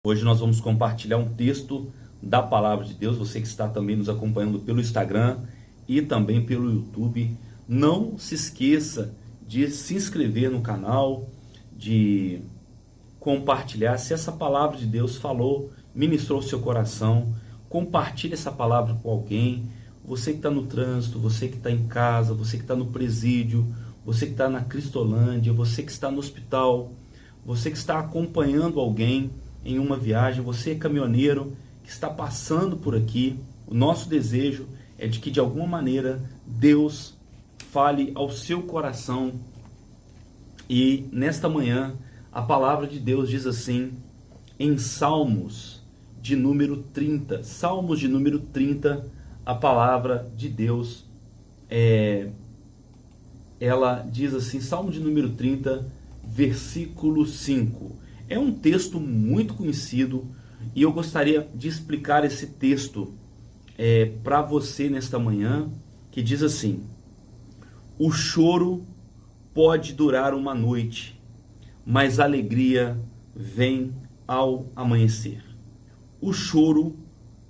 Hoje nós vamos compartilhar um texto da Palavra de Deus. Você que está também nos acompanhando pelo Instagram e também pelo YouTube, não se esqueça de se inscrever no canal, de compartilhar. Se essa Palavra de Deus falou, ministrou o seu coração, compartilhe essa palavra com alguém. Você que está no trânsito, você que está em casa, você que está no presídio, você que está na Cristolândia, você que está no hospital, você que está acompanhando alguém em uma viagem, você caminhoneiro que está passando por aqui. O nosso desejo é de que de alguma maneira Deus fale ao seu coração. E nesta manhã a palavra de Deus diz assim, em Salmos de número 30, Salmos de número 30, a palavra de Deus ela diz assim, Salmo de número 30, versículo 5. É um texto muito conhecido e eu gostaria de explicar esse texto para você nesta manhã, que diz assim: o choro pode durar uma noite, mas a alegria vem ao amanhecer. O choro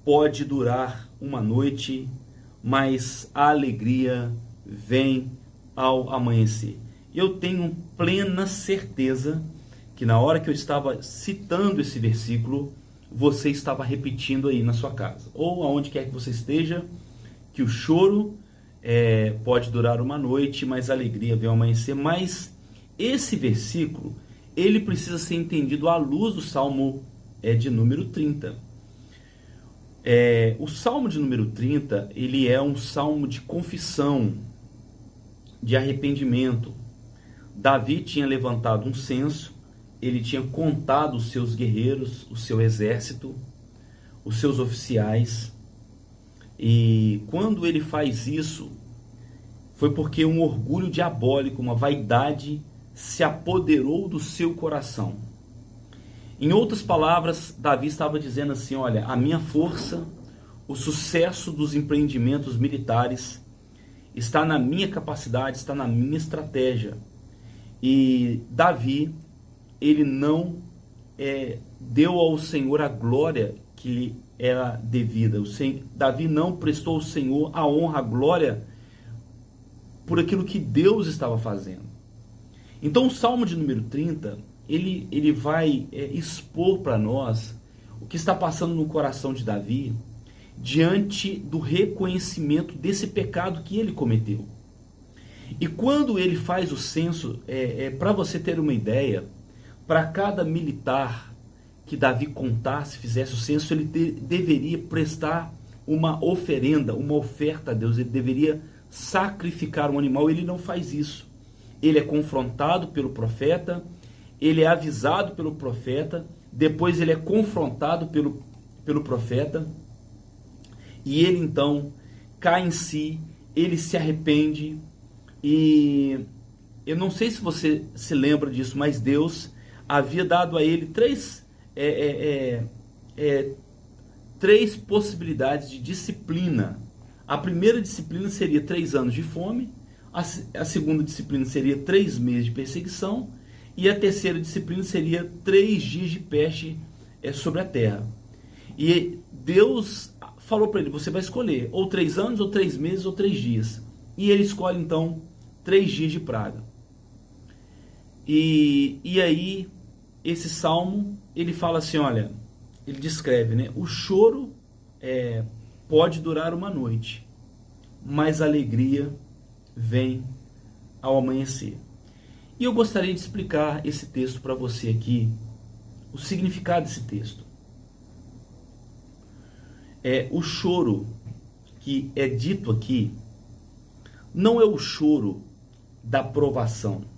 pode durar uma noite, mas a alegria vem ao amanhecer. Eu tenho plena certeza que na hora que eu estava citando esse versículo, você estava repetindo aí na sua casa, ou aonde quer que você esteja, que o choro pode durar uma noite, mas a alegria vem ao amanhecer. Mas esse versículo, ele precisa ser entendido à luz do Salmo de número 30. O Salmo de número 30, ele é um salmo de confissão, de arrependimento. Davi tinha levantado um censo, ele tinha contado os seus guerreiros, o seu exército, os seus oficiais. E quando ele faz isso, foi porque um orgulho diabólico, uma vaidade, se apoderou do seu coração. Em outras palavras, Davi estava dizendo assim, olha, a minha força, o sucesso dos empreendimentos militares está na minha capacidade, está na minha estratégia. E Davi, ele não deu ao Senhor a glória que lhe era devida. Davi não prestou ao Senhor a honra, a glória por aquilo que Deus estava fazendo. Então o Salmo de número 30, ele vai expor para nós o que está passando no coração de Davi diante do reconhecimento desse pecado que ele cometeu. E quando ele faz o censo, para você ter uma ideia, para cada militar que Davi contasse, fizesse o censo, ele deveria prestar uma oferenda, uma oferta a Deus. Ele deveria sacrificar um animal. Ele não faz isso. Ele é confrontado pelo profeta, ele é avisado pelo profeta, depois ele é confrontado pelo profeta, e ele então cai em si, ele se arrepende. E eu não sei se você se lembra disso, mas Deus havia dado a ele três possibilidades de disciplina. A primeira disciplina seria 3 anos de fome, a segunda disciplina seria 3 meses de perseguição, e a terceira disciplina seria 3 dias de peste sobre a terra. E Deus falou para ele, você vai escolher ou 3 anos, ou 3 meses, ou 3 dias. E ele escolhe então 3 dias de praga. E aí, esse salmo, ele fala assim, olha, ele descreve, né? O choro pode durar uma noite, mas a alegria vem ao amanhecer. E eu gostaria de explicar esse texto para você aqui, o significado desse texto. O choro que é dito aqui não é o choro da provação.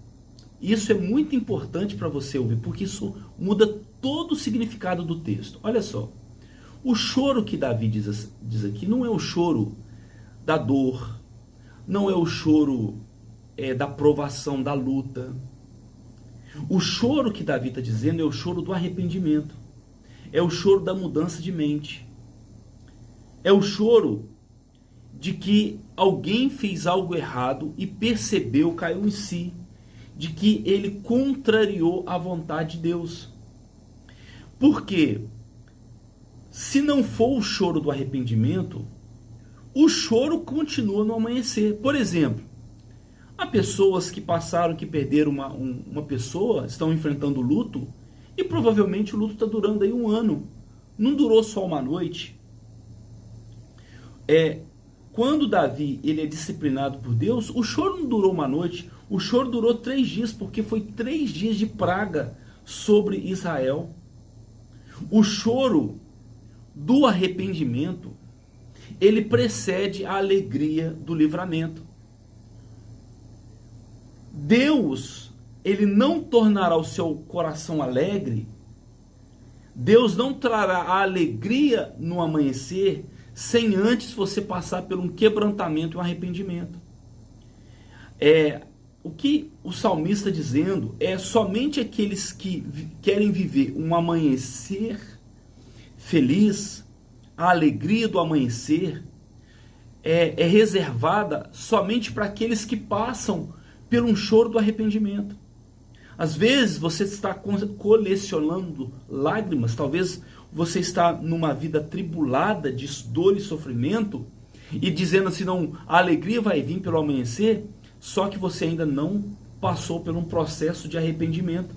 Isso é muito importante para você ouvir, porque isso muda todo o significado do texto. Olha só, o choro que Davi diz aqui não é o choro da dor, não é o choro da provação, da luta. O choro que Davi está dizendo é o choro do arrependimento, é o choro da mudança de mente, é o choro de que alguém fez algo errado e percebeu, caiu em si, de que ele contrariou a vontade de Deus. Porque se não for o choro do arrependimento, o choro continua no amanhecer. Por exemplo, há pessoas que passaram, que perderam uma pessoa, estão enfrentando luto, e provavelmente o luto está durando aí 1 ano. Não durou só uma noite. Quando Davi ele é disciplinado por Deus, o choro não durou uma noite, o choro durou 3 dias, porque foi 3 dias de praga sobre Israel. O choro do arrependimento, ele precede a alegria do livramento. Deus, ele não tornará o seu coração alegre, Deus não trará a alegria no amanhecer sem antes você passar por um quebrantamento e um arrependimento. O que o salmista está dizendo é somente aqueles que querem viver um amanhecer feliz, a alegria do amanhecer é reservada somente para aqueles que passam por um choro do arrependimento. Às vezes você está colecionando lágrimas, talvez você está numa vida tribulada de dor e sofrimento, e dizendo assim, não, a alegria vai vir pelo amanhecer, só que você ainda não passou por um processo de arrependimento,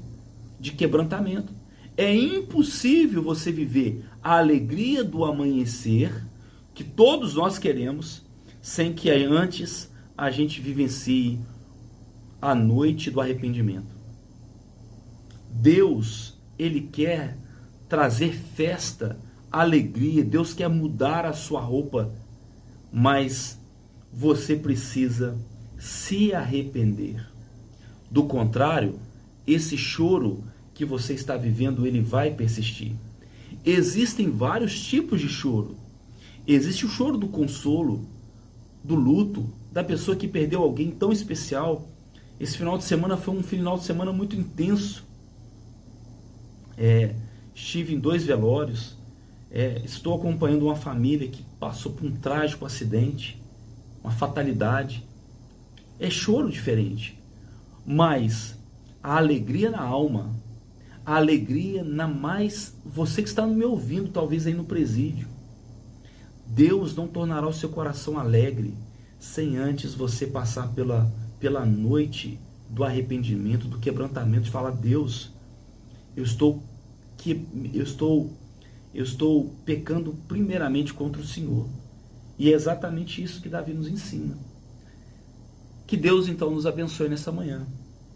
de quebrantamento. É impossível você viver a alegria do amanhecer, que todos nós queremos, sem que antes a gente vivencie a noite do arrependimento. Deus, ele quer trazer festa, alegria, Deus quer mudar a sua roupa, mas você precisa se arrepender. Do contrário, esse choro que você está vivendo, ele vai persistir. Existem vários tipos de choro. Existe o choro do consolo, do luto, da pessoa que perdeu alguém tão especial. Esse final de semana foi um final de semana muito intenso. Estive em 2 velórios, estou acompanhando uma família que passou por um trágico acidente, uma fatalidade. É choro diferente, mas a alegria na alma, a alegria na mais... Você que está me ouvindo, talvez aí no presídio, Deus não tornará o seu coração alegre sem antes você passar pela noite do arrependimento, do quebrantamento, de falar, Deus, eu estou pecando primeiramente contra o Senhor. E é exatamente isso que Davi nos ensina. Que Deus então nos abençoe nessa manhã.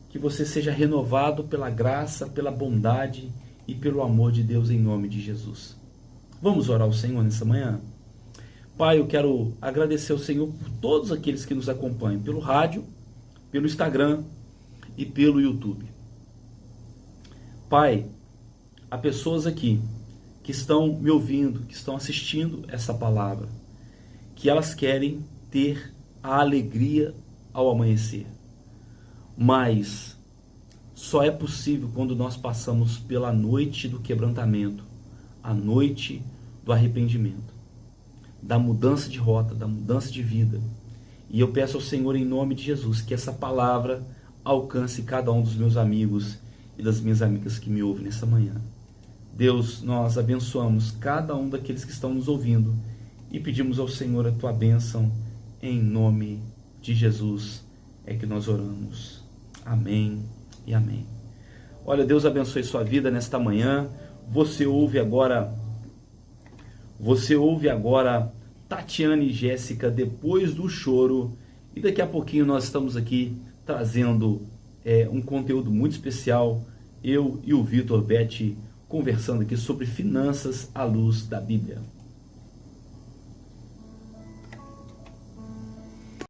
Que você seja renovado pela graça, pela bondade e pelo amor de Deus em nome de Jesus. Vamos orar ao Senhor nessa manhã? Pai, eu quero agradecer ao Senhor por todos aqueles que nos acompanham pelo rádio, pelo Instagram e pelo YouTube. Pai, há pessoas aqui que estão me ouvindo, que estão assistindo essa palavra, que elas querem ter a alegria ao amanhecer. Mas só é possível quando nós passamos pela noite do quebrantamento, a noite do arrependimento, da mudança de rota, da mudança de vida. E eu peço ao Senhor, em nome de Jesus, que essa palavra alcance cada um dos meus amigos e das minhas amigas que me ouvem nessa manhã. Deus, nós abençoamos cada um daqueles que estão nos ouvindo e pedimos ao Senhor a tua bênção, em nome de Jesus é que nós oramos. Amém e amém. Olha, Deus abençoe sua vida nesta manhã. Você ouve agora Tatiane e Jéssica, Depois do Choro, e daqui a pouquinho nós estamos aqui trazendo um conteúdo muito especial, eu e o Vitor Betti conversando aqui sobre finanças à luz da Bíblia.